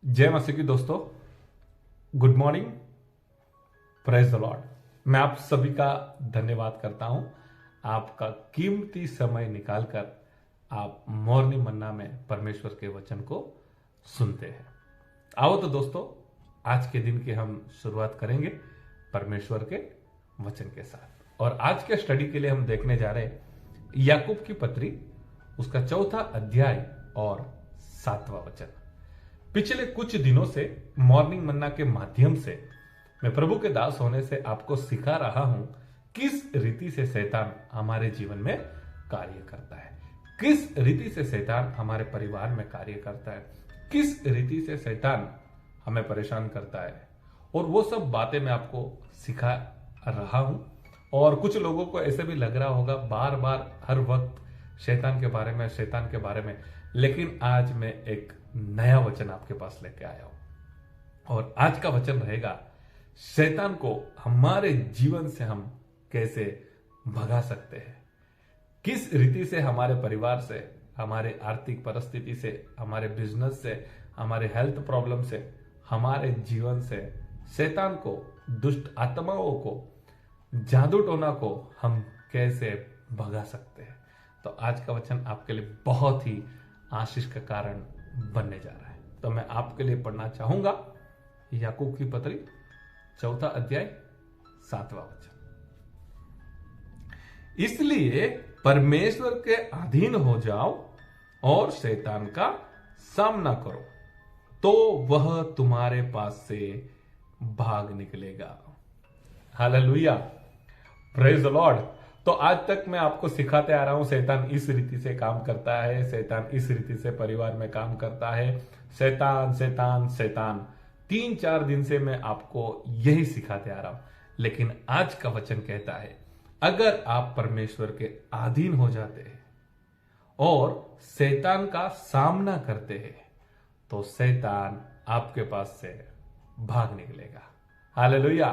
जय मसीह की दोस्तों, good morning, praise the Lord. मैं आप सभी का धन्यवाद करता हूं। आपका कीमती समय निकालकर आप मॉर्निंग मन्ना में परमेश्वर के वचन को सुनते हैं। आओ तो दोस्तों, आज के दिन की हम शुरुआत करेंगे परमेश्वर के वचन के साथ। और आज के स्टडी के लिए हम देखने जा रहे हैं याकूब की पत्री, उसका 4था अध्याय और 7वां वचन। पिछले कुछ दिनों से मॉर्निंग मन्ना के माध्यम से मैं प्रभु के दास होने से आपको सिखा रहा हूं किस रीति से शैतान हमारे जीवन में कार्य करता है, किस रीति से शैतान हमारे परिवार में कार्य करता है, किस रीति से शैतान हमें परेशान करता है। और वो सब बातें मैं आपको सिखा रहा हूं। और कुछ लोगों को ऐसे भी लग रहा होगा बार बार हर वक्त शैतान के बारे में, लेकिन आज मैं एक नया वचन आपके पास लेके आया हूं। और आज का वचन रहेगा, शैतान को हमारे जीवन से हम कैसे भगा सकते हैं, किस रीति से हमारे परिवार से, हमारे आर्थिक परिस्थिति से, हमारे बिजनेस से, हमारे हेल्थ प्रॉब्लम से, हमारे जीवन से शैतान को, दुष्ट आत्माओं को, जादू टोना को हम कैसे भगा सकते हैं। तो आज का वचन आपके लिए बहुत ही आशीष का कारण बनने जा रहा है। तो मैं आपके लिए पढ़ना चाहूंगा याकूब की पत्री 4था अध्याय 7वां वचन। इसलिए परमेश्वर के अधीन हो जाओ और शैतान का सामना करो, तो वह तुम्हारे पास से भाग निकलेगा। Hallelujah, praise the Lord. तो आज तक मैं आपको सिखाते आ रहा हूं शैतान इस रीति से काम करता है, शैतान इस रीति से परिवार में काम करता है। शैतान शैतान शैतान 3-4 दिन से मैं आपको यही सिखाते आ रहा हूं। लेकिन आज का वचन कहता है, अगर आप परमेश्वर के अधीन हो जाते हैं और शैतान का सामना करते हैं तो शैतान आपके पास से भाग निकलेगा। Hallelujah,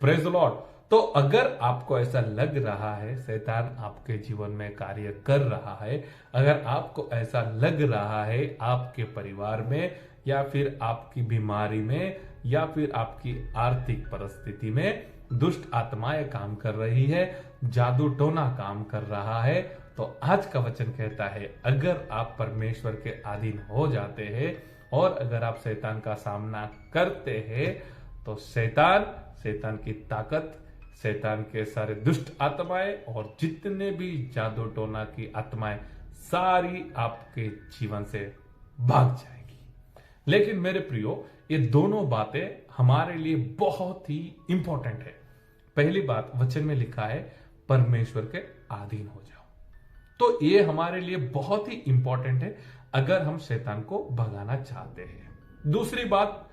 praise the Lord. तो अगर आपको ऐसा लग रहा है शैतान आपके जीवन में कार्य कर रहा है, अगर आपको ऐसा लग रहा है आपके परिवार में, या फिर आपकी बीमारी में, या फिर आपकी आर्थिक परिस्थिति में दुष्ट आत्माएं काम कर रही है, जादू टोना काम कर रहा है, तो आज का वचन कहता है, अगर आप परमेश्वर के अधीन हो जाते हैं और अगर आप शैतान का सामना करते हैं तो शैतान की ताकत, शैतान के सारे दुष्ट आत्माएं और जितने भी जादू टोना की आत्माएं सारी आपके जीवन से भाग जाएगी। लेकिन मेरे प्रियो, ये दोनों बातें हमारे लिए बहुत ही इंपॉर्टेंट है। पहली बात वचन में लिखा है, परमेश्वर के अधीन हो जाओ। तो ये हमारे लिए बहुत ही इंपॉर्टेंट है अगर हम शैतान को भगाना चाहते हैं। दूसरी बात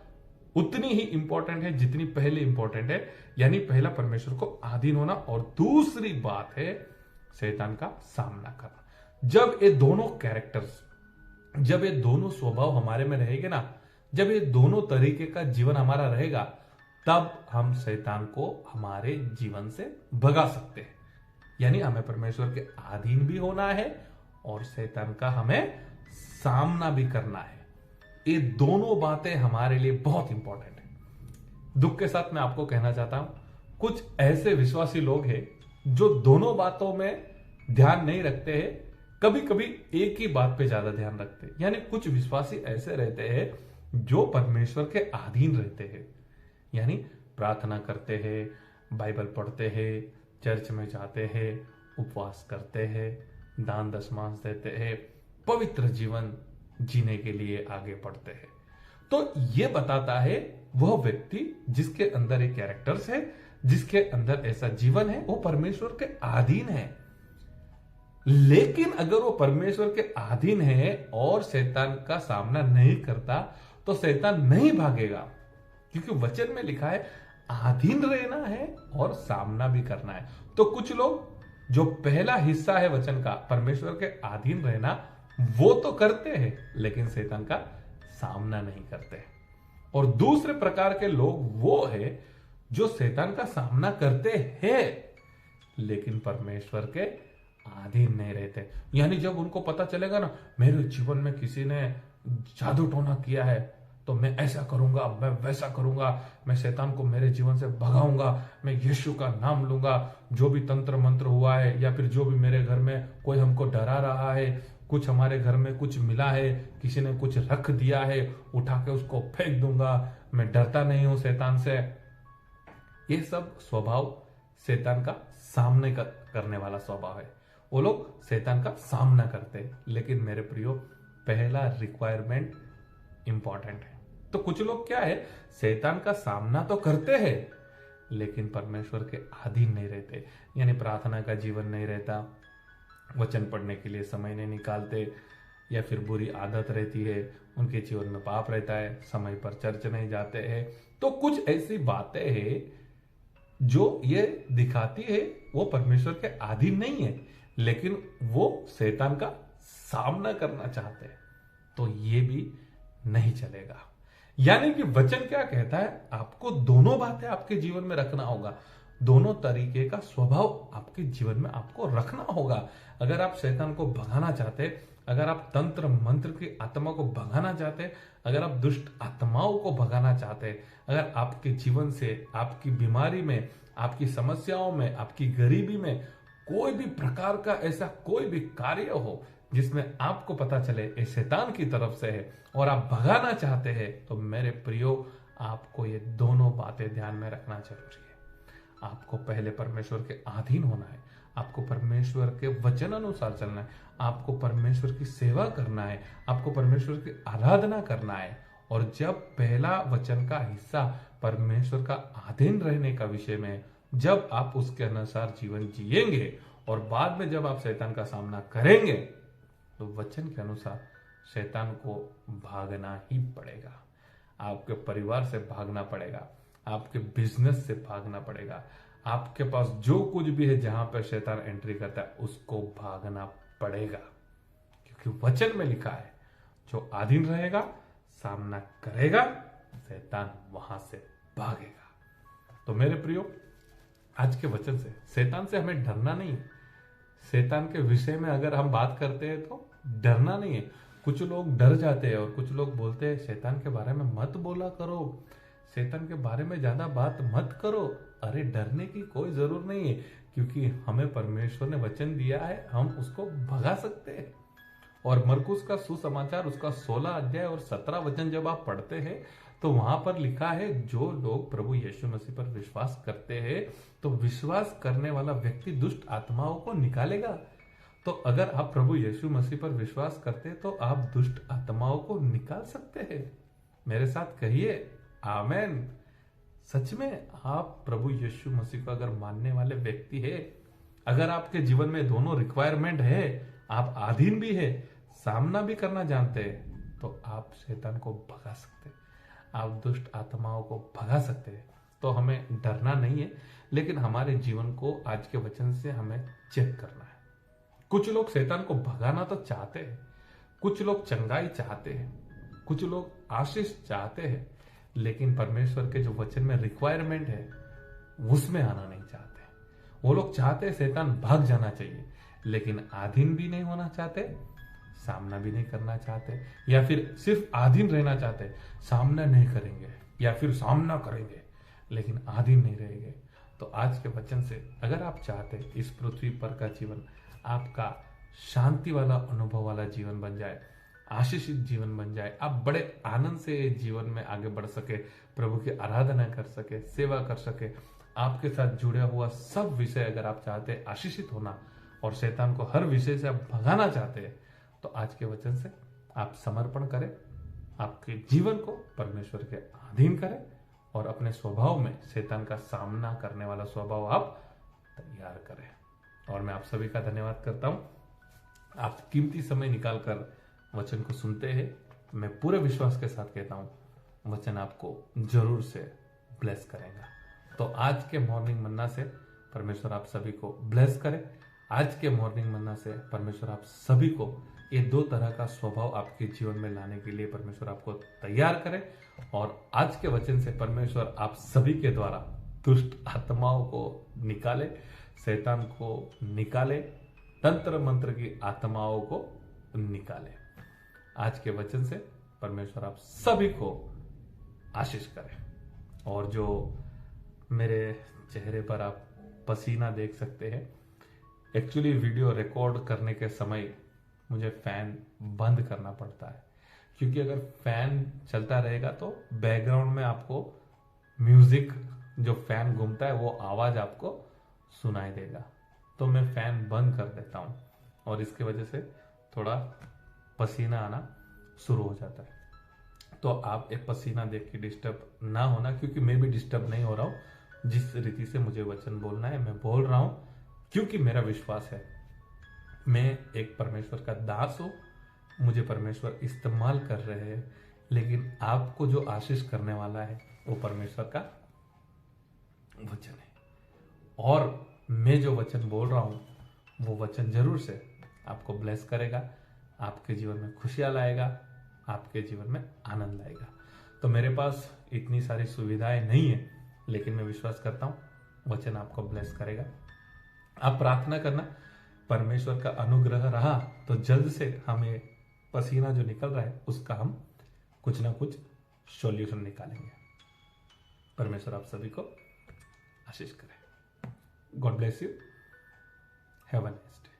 उतनी ही इंपॉर्टेंट है जितनी पहले इंपॉर्टेंट है, यानी पहला परमेश्वर को अधीन होना, और दूसरी बात है शैतान का सामना करना। जब ये दोनों कैरेक्टर्स, जब ये दोनों स्वभाव हमारे में रहेंगे ना, जब ये दोनों तरीके का जीवन हमारा रहेगा, तब हम शैतान को हमारे जीवन से भगा सकते हैं। यानी हमें परमेश्वर के अधीन भी होना है और शैतान का हमें सामना भी करना है। ये दोनों बातें हमारे लिए बहुत इंपॉर्टेंट है। दुख के साथ मैं आपको कहना चाहता हूं, कुछ ऐसे विश्वासी लोग हैं जो दोनों बातों में ध्यान नहीं रखते हैं, कभी कभी एक ही बात पे ज्यादा ध्यान रखते हैं। यानी कुछ विश्वासी ऐसे रहते हैं जो परमेश्वर के अधीन रहते हैं, यानी प्रार्थना करते हैं, बाइबल पढ़ते हैं, चर्च में जाते हैं, उपवास करते हैं, दान दशमांश देते हैं, पवित्र जीवन जीने के लिए आगे बढ़ते हैं। तो ये बताता है वह व्यक्ति जिसके अंदर ये कैरेक्टर्स है, जिसके अंदर ऐसा जीवन है, वो परमेश्वर के अधीन है। लेकिन अगर वो परमेश्वर के अधीन है और शैतान का सामना नहीं करता तो शैतान नहीं भागेगा, क्योंकि वचन में लिखा है अधीन रहना है और सामना भी करना है। तो कुछ लोग जो पहला हिस्सा है वचन का, परमेश्वर के अधीन रहना, वो तो करते हैं लेकिन शैतान का सामना नहीं करते। और दूसरे प्रकार के लोग वो है जो शैतान का सामना करते हैं लेकिन परमेश्वर के अधीन नहीं रहते। यानी जब उनको पता चलेगा ना, मेरे जीवन में किसी ने जादू टोना किया है, तो मैं ऐसा करूंगा, मैं वैसा करूंगा, मैं शैतान को मेरे जीवन से भगाऊंगा, मैं यीशु का नाम लूंगा, जो भी तंत्र मंत्र हुआ है या फिर जो भी मेरे घर में कोई हमको डरा रहा है, कुछ हमारे घर में कुछ मिला है, किसी ने कुछ रख दिया है, उठा के उसको फेंक दूंगा, मैं डरता नहीं हूं शैतान से। ये सब स्वभाव शैतान का सामने करने वाला स्वभाव है। वो लोग शैतान का सामना करते हैं। लेकिन मेरे प्रियो, पहला रिक्वायरमेंट इंपॉर्टेंट है। तो कुछ लोग क्या है, शैतान का सामना तो करते हैं लेकिन परमेश्वर के अधीन नहीं रहते, यानी प्रार्थना का जीवन नहीं रहता, वचन पढ़ने के लिए समय नहीं निकालते, या फिर बुरी आदत रहती है, उनके जीवन में पाप रहता है, समय पर चर्च नहीं जाते हैं। तो कुछ ऐसी बातें हैं जो ये दिखाती है वो परमेश्वर के अधीन नहीं है, लेकिन वो शैतान का सामना करना चाहते हैं। तो ये भी नहीं चलेगा। यानी कि वचन क्या कहता है, आपको दोनों बातें आपके जीवन में रखना होगा, दोनों तरीके का स्वभाव आपके जीवन में आपको रखना होगा। अगर आप शैतान को भगाना चाहते, अगर आप तंत्र मंत्र की आत्मा को भगाना चाहते, अगर आप दुष्ट आत्माओं को भगाना चाहते, अगर आपके जीवन से, आपकी बीमारी में, आपकी समस्याओं में, आपकी गरीबी में कोई भी प्रकार का ऐसा कोई भी कार्य हो जिसमें आपको पता चले ये शैतान की तरफ से है और आप भगाना चाहते हैं, तो मेरे प्रियो, आपको ये दोनों बातें ध्यान में रखना जरूरी है। आपको पहले परमेश्वर के अधीन होना है, आपको परमेश्वर के वचन अनुसार चलना है, आपको परमेश्वर की सेवा करना है, आपको परमेश्वर की आराधना करना है। और जब पहला वचन का हिस्सा परमेश्वर का अधीन रहने का विषय में, जब आप उसके अनुसार जीवन जिएंगे और बाद में जब आप शैतान का सामना करेंगे, तो वचन के अनुसार शैतान को भागना ही पड़ेगा। आपके परिवार से भागना पड़ेगा, आपके बिजनेस से भागना पड़ेगा, आपके पास जो कुछ भी है जहां पर शैतान एंट्री करता है उसको भागना पड़ेगा। क्योंकि वचन में लिखा है, जो अधीन रहेगा, सामना करेगा, शैतान वहां से भागेगा। तो मेरे प्रियो, आज के वचन से शैतान से हमें डरना नहीं है। शैतान के विषय में अगर हम बात करते हैं तो डरना नहीं है। कुछ लोग डर जाते हैं और कुछ लोग बोलते हैं शैतान के बारे में मत बोला करो, शैतान के बारे में ज्यादा बात मत करो। अरे डरने की कोई जरूरत नहीं है, क्योंकि हमें परमेश्वर ने वचन दिया है, हम उसको भगा सकते हैं। और मरकुस का सुसमाचार उसका 16 अध्याय और 17 वचन जब आप पढ़ते हैं तो वहां पर लिखा है, जो लोग प्रभु यीशु मसीह पर विश्वास करते हैं तो विश्वास करने वाला व्यक्ति दुष्ट आत्माओं को निकालेगा। तो अगर आप प्रभु यीशु मसीह पर विश्वास करते हैं तो आप दुष्ट आत्माओं को निकाल सकते हैं। मेरे साथ कहिए आमेन। सच में आप प्रभु यीशु मसीह को अगर मानने वाले व्यक्ति है, अगर आपके जीवन में दोनों रिक्वायरमेंट है, आप अधीन भी है, सामना भी करना जानते हैं, तो आप शैतान को भगा सकते हैं, आप दुष्ट आत्माओं को भगा सकते हैं। तो हमें डरना नहीं है, लेकिन हमारे जीवन को आज के वचन से हमें चेक करना है। कुछ लोग शैतान को भगाना तो चाहते हैं, कुछ लोग चंगाई चाहते हैं, कुछ लोग आशीष चाहते हैं, लेकिन परमेश्वर के जो वचन में रिक्वायरमेंट है उसमें आना नहीं चाहते। वो लोग चाहते शैतान भाग जाना चाहिए, लेकिन अधीन भी नहीं होना चाहते, सामना भी नहीं करना चाहते, या फिर सिर्फ अधीन रहना चाहते, सामना नहीं करेंगे या फिर सामना करेंगे लेकिन अधीन नहीं रहेंगे। तो आज के वचन से अगर आप चाहते इस पृथ्वी पर का जीवन आपका शांति वाला अनुभव वाला जीवन बन जाए, आशीषित जीवन बन जाए, आप बड़े आनंद से जीवन में आगे बढ़ सके, प्रभु की आराधना कर सके, सेवा कर सके, आपके साथ जुड़ा हुआ सब विषय अगर आप चाहते आशीषित होना और शैतान को हर विषय से आप भगाना चाहते हैं, तो आज के वचन से आप समर्पण करें, आपके जीवन को परमेश्वर के अधीन करें और अपने स्वभाव में शैतान का सामना करने वाला स्वभाव आप तैयार करें। और मैं आप सभी का धन्यवाद करता हूं, आप कीमती समय निकालकर वचन को सुनते हैं। मैं पूरे विश्वास के साथ कहता हूं वचन आपको जरूर से ब्लेस करेगा। तो आज के मॉर्निंग मन्ना से परमेश्वर आप सभी को ब्लेस करे। आज के मॉर्निंग मन्ना से परमेश्वर आप सभी को ये दो तरह का स्वभाव आपके जीवन में लाने के लिए परमेश्वर आपको तैयार करे। और आज के वचन से परमेश्वर आप सभी के द्वारा दुष्ट आत्माओं को निकाले, शैतान को निकाले, तंत्र मंत्र की आत्माओं को निकाले। आज के वचन से परमेश्वर आप सभी को आशीष करे। और जो मेरे चेहरे पर आप पसीना देख सकते हैं, एक्चुअली वीडियो रिकॉर्ड करने के समय मुझे फैन बंद करना पड़ता है, क्योंकि अगर फैन चलता रहेगा तो बैकग्राउंड में आपको म्यूजिक, जो फैन घूमता है वो आवाज आपको सुनाई देगा। तो मैं फैन बंद कर देता हूं और इसकी वजह से थोड़ा पसीना आना शुरू हो जाता है। तो आप एक पसीना देख के डिस्टर्ब ना होना, क्योंकि मैं भी डिस्टर्ब नहीं हो रहा हूं। जिस रीति से मुझे वचन बोलना है मैं बोल रहा हूं, क्योंकि मेरा विश्वास है मैं एक परमेश्वर का दास हूं, मुझे परमेश्वर इस्तेमाल कर रहे हैं, लेकिन आपको जो आशीष करने वाला है वो परमेश्वर का वचन है। और मैं जो वचन बोल रहा हूं वो वचन जरूर से आपको ब्लेस करेगा, आपके जीवन में खुशियां लाएगा, आपके जीवन में आनंद लाएगा। तो मेरे पास इतनी सारी सुविधाएं नहीं है, लेकिन मैं विश्वास करता हूं वचन आपको ब्लेस करेगा। आप प्रार्थना करना, परमेश्वर का अनुग्रह रहा तो जल्द से हमें पसीना जो निकल रहा है उसका हम कुछ ना कुछ सॉल्यूशन निकालेंगे। परमेश्वर आप सभी को आशीष करे। God bless you. Have a nice day.